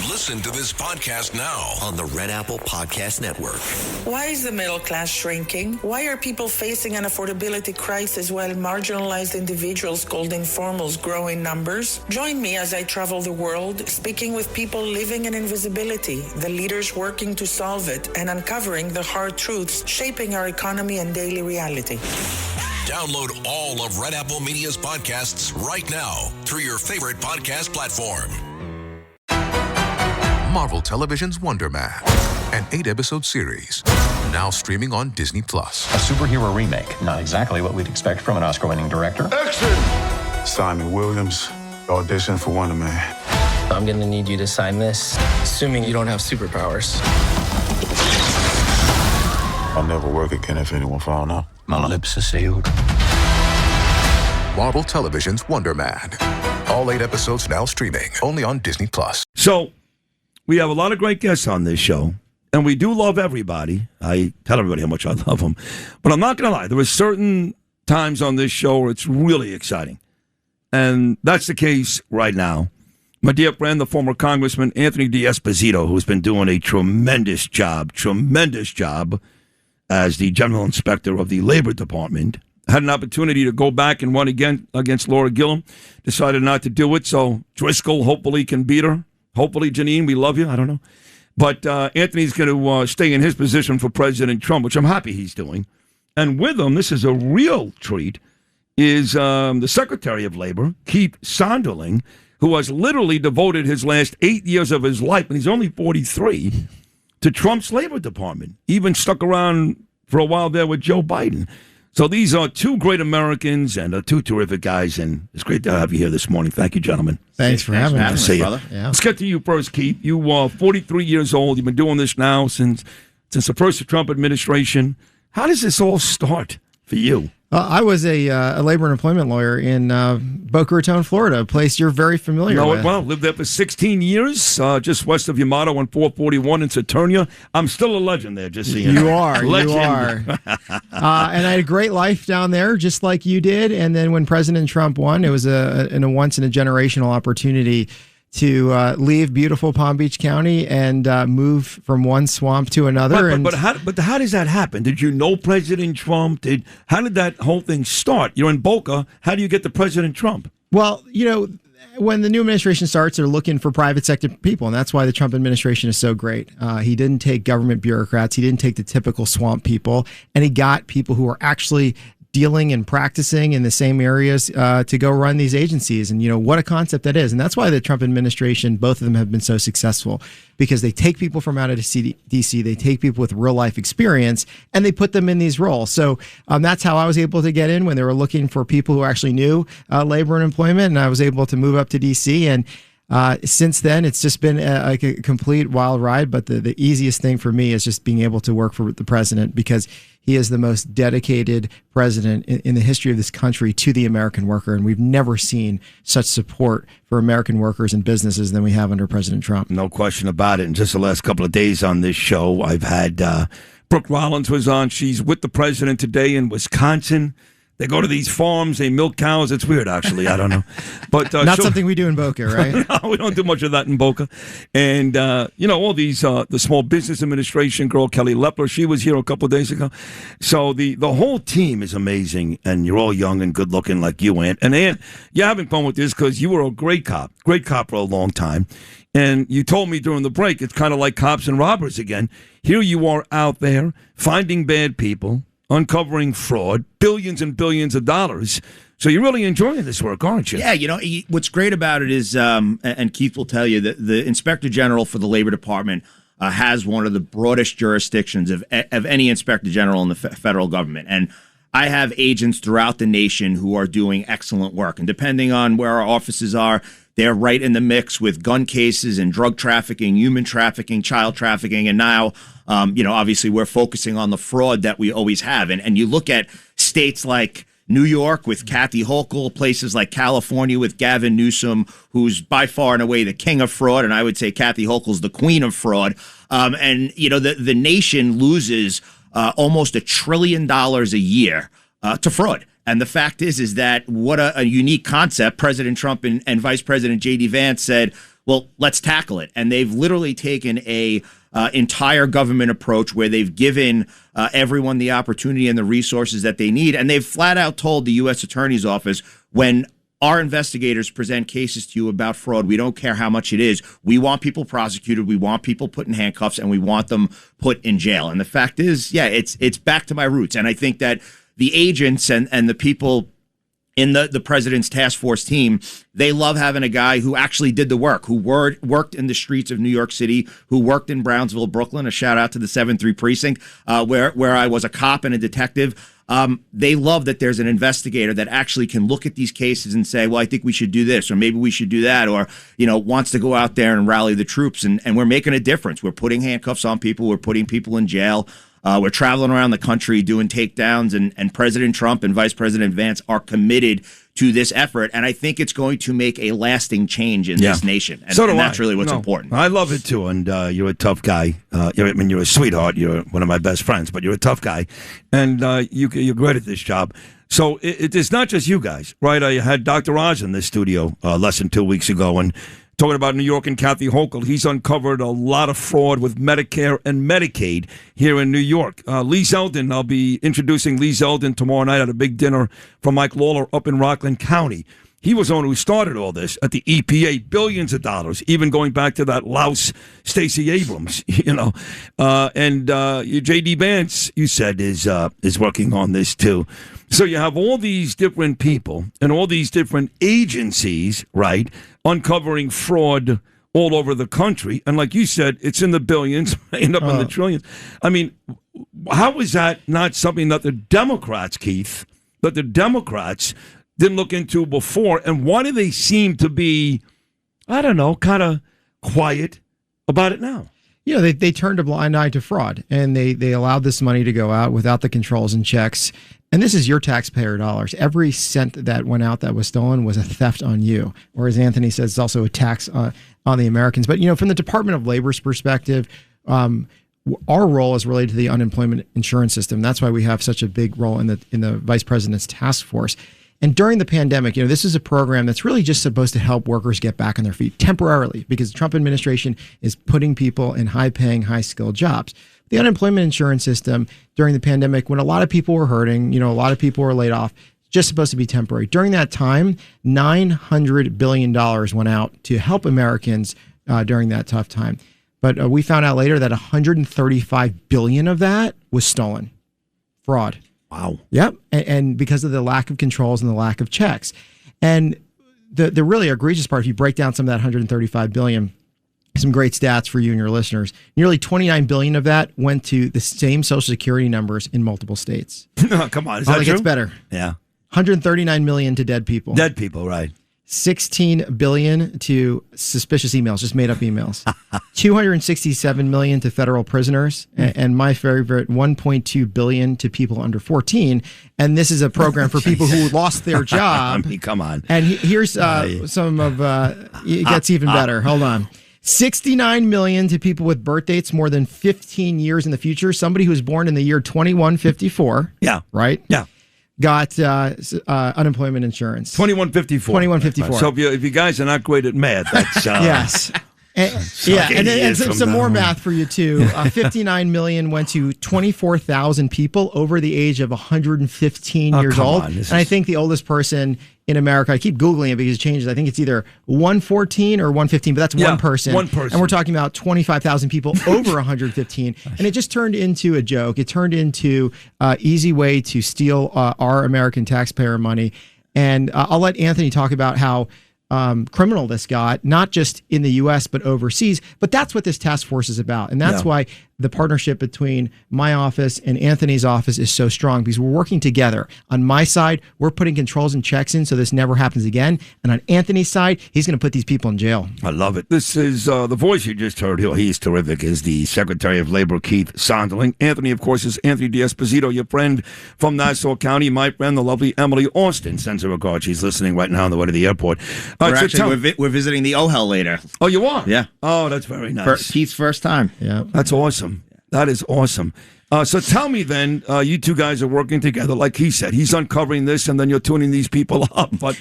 Listen to this podcast now on the Red Apple Podcast Network. Why is the middle class shrinking? Why are people facing an affordability crisis while marginalized individuals called informals grow in numbers? Join me as I travel the world, speaking with people living in invisibility, the leaders working to solve it, and uncovering the hard truths shaping our economy and daily reality. Download all of Red Apple Media's podcasts right now through your favorite podcast platform. Marvel Television's Wonder Man, an 8-episode series, now streaming on Disney+. A superhero remake, not exactly what we'd expect from an Oscar-winning director. Action! Simon Williams, audition for Wonder Man. I'm gonna need you to sign this, assuming you don't have superpowers. I'll never work again if anyone found out. My lips are sealed. Marvel Television's Wonder Man. All 8 episodes now streaming, only on Disney+. So, we have a lot of great guests on this show, and we do love everybody. I tell everybody how much I love them. But I'm not going to lie. There are certain times on this show where it's really exciting. And that's the case right now. My dear friend, the former Congressman Anthony D'Esposito, who's been doing a tremendous job as the General Inspector of the Labor Department, had an opportunity to go back and run again against Laura Gillum, decided not to do it, so Driscoll hopefully can beat her. Hopefully, Janine, we love you. I don't know. But Anthony's going to stay in his position for President Trump, which I'm happy he's doing. And with him, this is a real treat, is the Secretary of Labor, Keith Sonderling, who has literally devoted his last 8 years of his life, and he's only 43, to Trump's Labor Department. Even stuck around for a while there with Joe Biden. So these are two great Americans and two terrific guys, and it's great to have you here this morning. Thank you, gentlemen. Thanks for having me, brother. Yeah. Let's get to you first, Keith. You are 43 years old. You've been doing this now since the first Trump administration. How does this all start for you? I was a labor and employment lawyer in Boca Raton, Florida, a place you're very familiar with. Well, lived there for 16 years, just west of Yamato on 441 in Saturnia. I'm still a legend there, just so you know. You are. And I had a great life down there, just like you did. And then when President Trump won, it was a once-in-a-generational opportunity to leave beautiful Palm Beach County and move from one swamp to another. But how does that happen? Did you know President Trump? How did that whole thing start? You're in Boca. How do you get to President Trump? Well, when the new administration starts, they're looking for private sector people, and that's why the Trump administration is so great. He didn't take government bureaucrats. He didn't take the typical swamp people, and he got people who are actually dealing and practicing in the same areas to go run these agencies. And, what a concept that is. And that's why the Trump administration, both of them have been so successful, because they take people from out of D.C., they take people with real life experience, and they put them in these roles. So that's how I was able to get in when they were looking for people who actually knew labor and employment. And I was able to move up to D.C. And since then, it's just been a complete wild ride. But the easiest thing for me is just being able to work for the president, because he is the most dedicated president in the history of this country to the American worker. And we've never seen such support for American workers and businesses than we have under President Trump. No question about it. In just the last couple of days on this show, I've had Brooke Rollins was on. She's with the president today in Wisconsin. They go to these farms, they milk cows. It's weird, actually. I don't know. But not something we do in Boca, right? No, we don't do much of that in Boca. And, all these, the Small Business Administration girl, Kelly Lepler, she was here a couple of days ago. So the whole team is amazing, and you're all young and good looking like you, Ant. And, Ant, you're having fun with this because you were a great cop for a long time. And you told me during the break, it's kind of like cops and robbers again. Here you are out there finding bad people, uncovering fraud, billions and billions of dollars. So you're really enjoying this work, aren't you? Yeah, what's great about it is, and Keith will tell you, that the Inspector General for the Labor Department has one of the broadest jurisdictions of any Inspector General in the federal government. And I have agents throughout the nation who are doing excellent work. And depending on where our offices are, they're right in the mix with gun cases and drug trafficking, human trafficking, child trafficking. And now, obviously we're focusing on the fraud that we always have. And you look at states like New York with Kathy Hochul, places like California with Gavin Newsom, who's by far and away the king of fraud. And I would say Kathy Hochul's the queen of fraud. The nation loses almost $1 trillion a year to fraud. And the fact is that what a unique concept. President Trump and Vice President J.D. Vance said, well, let's tackle it. And they've literally taken a entire government approach where they've given everyone the opportunity and the resources that they need. And they've flat out told the U.S. Attorney's Office, when our investigators present cases to you about fraud, we don't care how much it is. We want people prosecuted. We want people put in handcuffs, and we want them put in jail. And the fact is, yeah, it's back to my roots. And I think that the agents and the people in the president's task force team, they love having a guy who actually did the work, who worked in the streets of New York City, who worked in Brownsville, Brooklyn. A shout out to the 7-3 precinct, where I was a cop and a detective. They love that there's an investigator that actually can look at these cases and say, well, I think we should do this, or maybe we should do that, or, wants to go out there and rally the troops. And we're making a difference. We're putting handcuffs on people. We're putting people in jail. We're traveling around the country doing takedowns, and President Trump and Vice President Vance are committed to this effort. And I think it's going to make a lasting change in this nation. And, so do and that's I. really what's important. I love it, too. And you're a tough guy. You're a sweetheart. You're one of my best friends, but you're a tough guy. And you're great at this job. So it's not just you guys, right? I had Dr. Oz in this studio less than 2 weeks ago, and talking about New York and Kathy Hochul, he's uncovered a lot of fraud with Medicare and Medicaid here in New York. Lee Zeldin, I'll be introducing Lee Zeldin tomorrow night at a big dinner for Mike Lawler up in Rockland County. He was the one who started all this at the EPA, billions of dollars, even going back to that louse Stacey Abrams, and J.D. Vance, you said, is working on this too. So you have all these different people and all these different agencies, right, uncovering fraud all over the country. And like you said, it's in the billions, end up in the trillions. I mean, how is that not something that the Democrats, Keith, didn't look into before? And why do they seem to be, I don't know, kind of quiet about it now? They turned a blind eye to fraud, and they allowed this money to go out without the controls and checks. And this is your taxpayer dollars. Every cent that went out that was stolen was a theft on you. Or as Anthony says, it's also a tax on the Americans. But, from the Department of Labor's perspective, our role is related to the unemployment insurance system. That's why we have such a big role in the vice president's task force. And during the pandemic, this is a program that's really just supposed to help workers get back on their feet temporarily, because the Trump administration is putting people in high-paying, high-skilled jobs. The unemployment insurance system during the pandemic, when a lot of people were hurting, a lot of people were laid off, just supposed to be temporary. During that time, $900 billion went out to help Americans during that tough time. But we found out later that $135 billion of that was stolen. Fraud. Wow. Yep. And because of the lack of controls and the lack of checks. And the really egregious part, if you break down some of that $135 billion, some great stats for you and your listeners. Nearly $29 billion of that went to the same Social Security numbers in multiple states. No, come on. Is that true? It gets better. Yeah. 139 million to dead people. Dead people, right. 16 billion to suspicious emails, just made up emails. 267 million to federal prisoners, and my favorite, 1.2 billion to people under 14. And this is a program for people who lost their job. I mean, come on. And here's some of it gets even better. Hold on. 69 million to people with birth dates more than 15 years in the future. Somebody who was born in the year 2154. Yeah. Right? Yeah. Got unemployment insurance. 2154. 2154. So if you guys are not great at math, that's yes. And some more math for you too. 59 million went to 24,000 people over the age of 115 years old. And I think the oldest person in America, I keep Googling it because it changes. I think it's either 114 or 115, but that's one person. One person. And we're talking about 25,000 people over 115. And it just turned into a joke. It turned into an easy way to steal our American taxpayer money. And I'll let Anthony talk about how criminal this got, not just in the U.S., but overseas. But that's what this task force is about. And that's why the partnership between my office and Anthony's office is so strong, because we're working together. On my side, we're putting controls and checks in so this never happens again. And on Anthony's side, he's going to put these people in jail. I love it. This is the voice you just heard. He's terrific. Is the Secretary of Labor, Keith Sonderling. Anthony, of course, is Anthony D'Esposito, your friend from Nassau County. My friend, the lovely Emily Austin, sends her regards. She's listening right now on the way to the airport. We're visiting the OHEL later. Oh, you are? Yeah. Oh, that's very nice. Keith's first time. Yeah. That's awesome. That is awesome. So tell me then, you two guys are working together. Like he said, he's uncovering this and then you're tuning these people up. But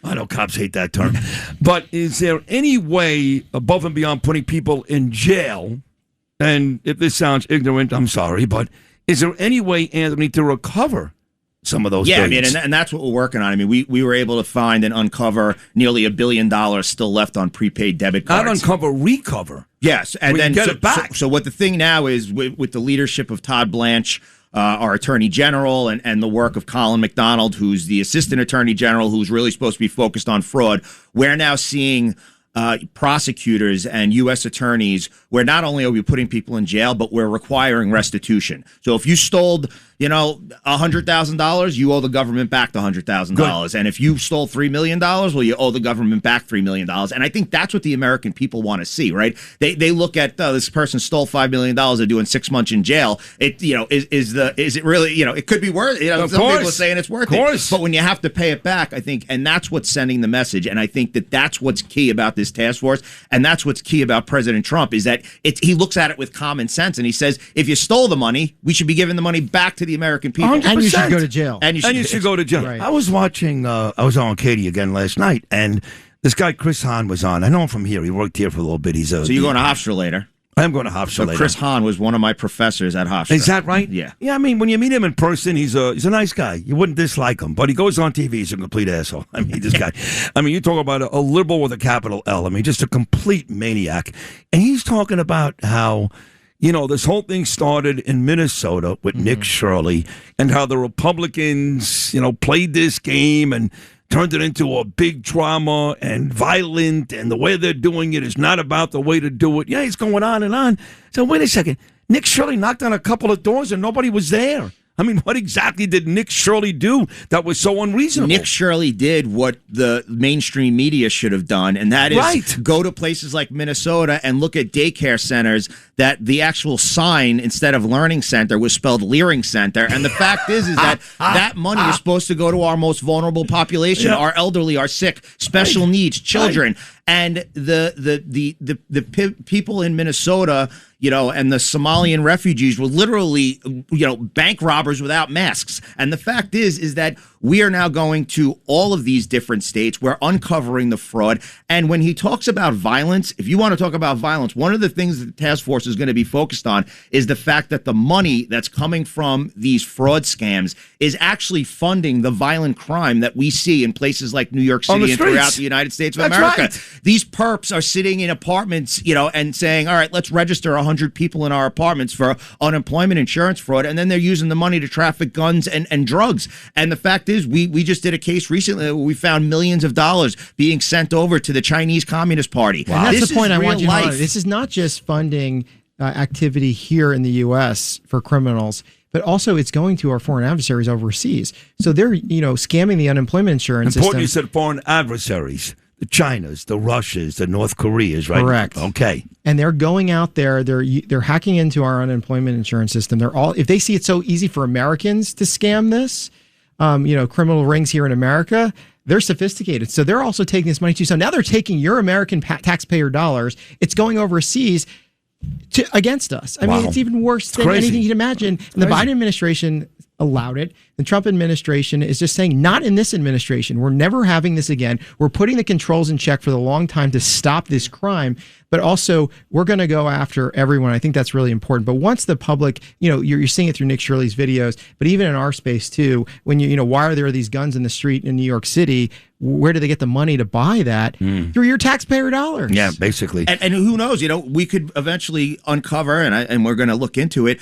I know cops hate that term. But is there any way above and beyond putting people in jail, and if this sounds ignorant, I'm sorry, but is there any way, Anthony, to recover some of those things? I mean, and that's what we're working on. I mean, we were able to find and uncover nearly $1 billion still left on prepaid debit cards. Not uncover, recover. Yes, and we then get it back. So what the thing now is with the leadership of Todd Blanche, our Attorney General, and the work of Colin McDonald, who's the Assistant Attorney General, who's really supposed to be focused on fraud, we're now seeing prosecutors and U.S. attorneys where not only are we putting people in jail, but we're requiring restitution. So if you stole, $100,000, you owe the government back the $100,000. And if you stole $3 million, well, you owe the government back $3 million. And I think that's what the American people want to see, right? They look at this person stole $5 million, they're doing 6 months in jail. Is it really, it could be worth it. Some people are saying it's worth it. But when you have to pay it back, I think, and that's what's sending the message. And I think that's what's key about this task force. And that's what's key about President Trump is that he looks at it with common sense. And he says, if you stole the money, we should be giving the money back to the American people. 100%. And you should go to jail. And you should go to jail. Right. I was watching, I was on Katie again last night, and this guy, Chris Hahn, was on. I know him from here. He worked here for a little bit. So you're going to Hofstra later? I am going to Hofstra later. Chris Hahn was one of my professors at Hofstra. Is that right? Yeah. Yeah, I mean, when you meet him in person, he's a nice guy. You wouldn't dislike him. But he goes on TV, he's a complete asshole. I mean, this guy. I mean, you talk about a liberal with a capital L. I mean, just a complete maniac. And he's talking about how, this whole thing started in Minnesota with Nick Shirley and how the Republicans, played this game and turned it into a big drama and violent, and the way they're doing it is not about the way to do it. Yeah, it's going on and on. So wait a second. Nick Shirley knocked on a couple of doors and nobody was there. I mean, what exactly did Nick Shirley do that was so unreasonable? Nick Shirley did what the mainstream media should have done, and that is go to places like Minnesota and look at daycare centers that the actual sign, instead of Learning Center, was spelled Leering Center. And the fact is that that money is supposed to go to our most vulnerable population, our elderly, our sick, special needs, children. And the people in Minnesota, and the Somalian refugees were literally, bank robbers without masks. And the fact is that we are now going to all of these different states. We're uncovering the fraud. And when he talks about violence, if you want to talk about violence, one of the things that the task force is going to be focused on is the fact that the money that's coming from these fraud scams is actually funding the violent crime that we see in places like New York City and throughout the United States of America. Right. These perps are sitting in apartments, and saying, all right, let's register 100 people in our apartments for unemployment insurance fraud. And then they're using the money to traffic guns and drugs. And the fact is, we just did a case recently where we found millions of dollars being sent over to the Chinese Communist Party. Wow. And that's the point I want you to know. This is not just funding activity here in the U.S. for criminals, but also it's going to our foreign adversaries overseas. So they're, scamming the unemployment insurance Important system. You said foreign adversaries. The Chinas, the Russias, the North Koreas, right? Correct. Okay. And they're going out there. They're hacking into our unemployment insurance system. If they see it so easy for Americans to scam this, criminal rings here in America, they're sophisticated. So they're also taking this money too. So now they're taking your American taxpayer dollars. It's going overseas against us. I mean, it's even worse than anything you'd imagine. And the Biden administration allowed it. The Trump administration is just saying, not in this administration. We're never having this again. We're putting the controls in check for the long time to stop this crime. But also, we're going to go after everyone. I think that's really important. But once the public, you're seeing it through Nick Shirley's videos, but even in our space too, when why are there these guns in the street in New York City? Where do they get the money to buy that? Through your taxpayer dollars. Yeah, basically. And who knows? We could eventually uncover, and we're going to look into it.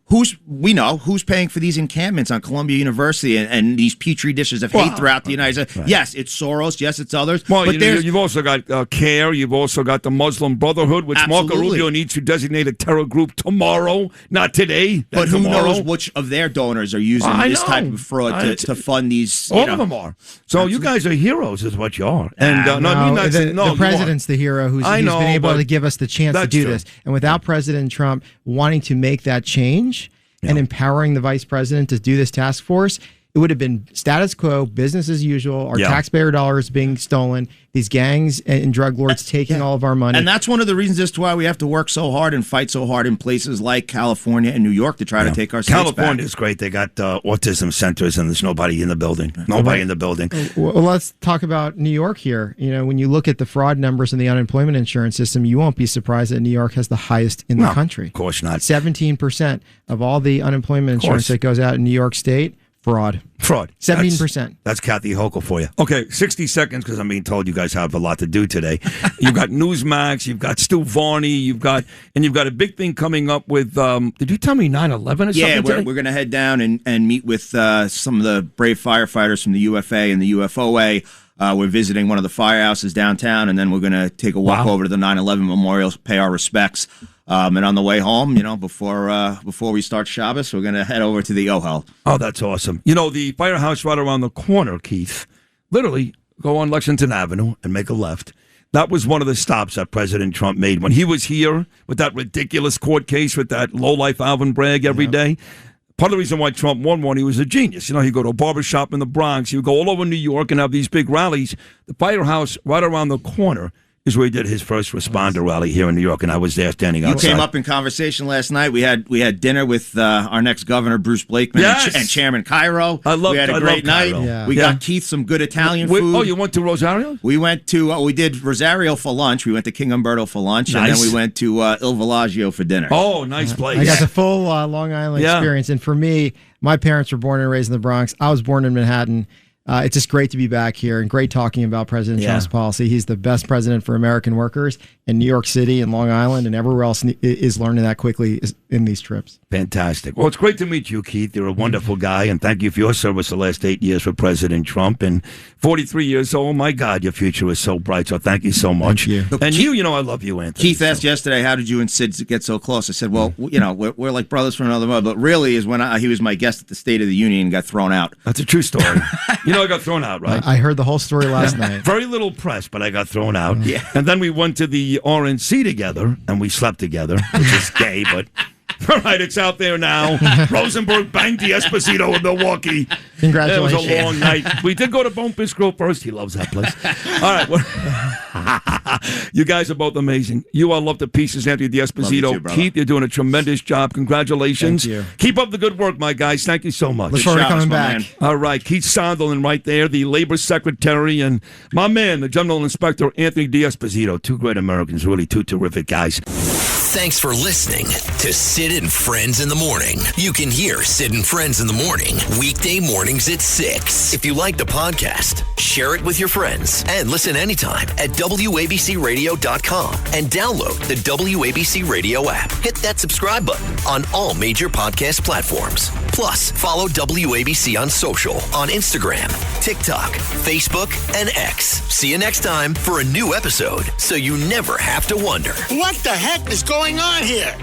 Who's paying for these encampments on Columbia University and these petri dishes of hate throughout the United States. Right. Yes, it's Soros. Yes, it's others. Well, but you've also got CARE. You've also got the Muslim Brotherhood, which Absolutely. Marco Rubio needs to designate a terror group tomorrow, not today. But who tomorrow. knows which of their donors are using this type of fraud to fund these? All of them are. So you guys are heroes, is what you are. And the president's the hero who's been able to give us the chance to do this. And without President Trump wanting to make that change and empowering the vice president to do this task force, it would have been status quo, business as usual. Our taxpayer dollars being stolen. These gangs and drug lords taking all of our money. And that's one of the reasons as to why we have to work so hard and fight so hard in places like California and New York to try to take our states back. California is great. They got autism centers, and there's nobody in the building. Nobody in the building. Well, let's talk about New York here. When you look at the fraud numbers in the unemployment insurance system, you won't be surprised that New York has the highest in the country. Of course not. 17% of all the unemployment insurance that goes out in New York State, fraud. 17%. That's Kathy Hochul for you. Okay, 60 seconds, because I'm being told you guys have a lot to do today. You've got Newsmax, you've got Stu Varney, you've got a big thing coming up with, did you tell me 9/11 or something? Yeah, we're going to head down and meet with some of the brave firefighters from the UFA and the UFOA. We're visiting one of the firehouses downtown, and then we're going to take a walk over to the 9/11 memorial, pay our respects. And on the way home, before we start Shabbos, we're going to head over to the Ohel. Oh, that's awesome. The firehouse right around the corner, Keith, literally go on Lexington Avenue and make a left. That was one of the stops that President Trump made when he was here with that ridiculous court case with that lowlife Alvin Bragg every day. Part of the reason why Trump won, he was a genius. He'd go to a barbershop in the Bronx. He would go all over New York and have these big rallies. The firehouse right around the corner is where he did his first responder rally here in New York, and I was there standing outside. You came up in conversation last night. We had dinner with our next governor, Bruce Blakeman, and Chairman Cairo. We had a great night. Yeah. We got Keith some good Italian food. Oh, you went to Rosario? We went to we did Rosario for lunch. We went to King Umberto for lunch, and then we went to Il Villaggio for dinner. Oh, nice place. I got the full Long Island experience, and for me, my parents were born and raised in the Bronx. I was born in Manhattan. It's just great to be back here and great talking about President Trump's policy. He's the best president for American workers, and New York City and Long Island and everywhere else is learning that quickly in these trips. Fantastic. Well, it's great to meet you, Keith. You're a wonderful guy, and thank you for your service the last 8 years for President Trump. And 43 years old, my God, your future is so bright, so thank you so much. Thank you. And I love you, Anthony. Keith asked yesterday, how did you and Sid get so close? I said, well, we're like brothers from another mother, but really is when he was my guest at the State of the Union and got thrown out. That's a true story. I got thrown out, right? I heard the whole story last night. Very little press, but I got thrown out. Yeah. And then we went to the RNC together, and we slept together, which is gay, but all right, it's out there now. Rosenberg banged the Esposito in Milwaukee. Congratulations. It was a long night. We did go to Bumpus Grill first. He loves that place. All right. You guys are both amazing. You all love the pieces, Anthony D'Esposito. Too, Keith, you're doing a tremendous job. Congratulations. Thank you. Keep up the good work, my guys. Thank you so much. Look forward to coming back. All right, Keith Sonderling right there, the Labor Secretary, and my man, the General Inspector, Anthony D'Esposito. Two great Americans, really two terrific guys. Thanks for listening to Sid and Friends in the Morning. You can hear Sid and Friends in the Morning weekday mornings at 6. If you like the podcast, share it with your friends and listen anytime at WABCRadio.com and download the WABC Radio app. Hit that subscribe button on all major podcast platforms. Plus, follow WABC on social on Instagram, TikTok, Facebook, and X. See you next time for a new episode so you never have to wonder. What the heck is going on here?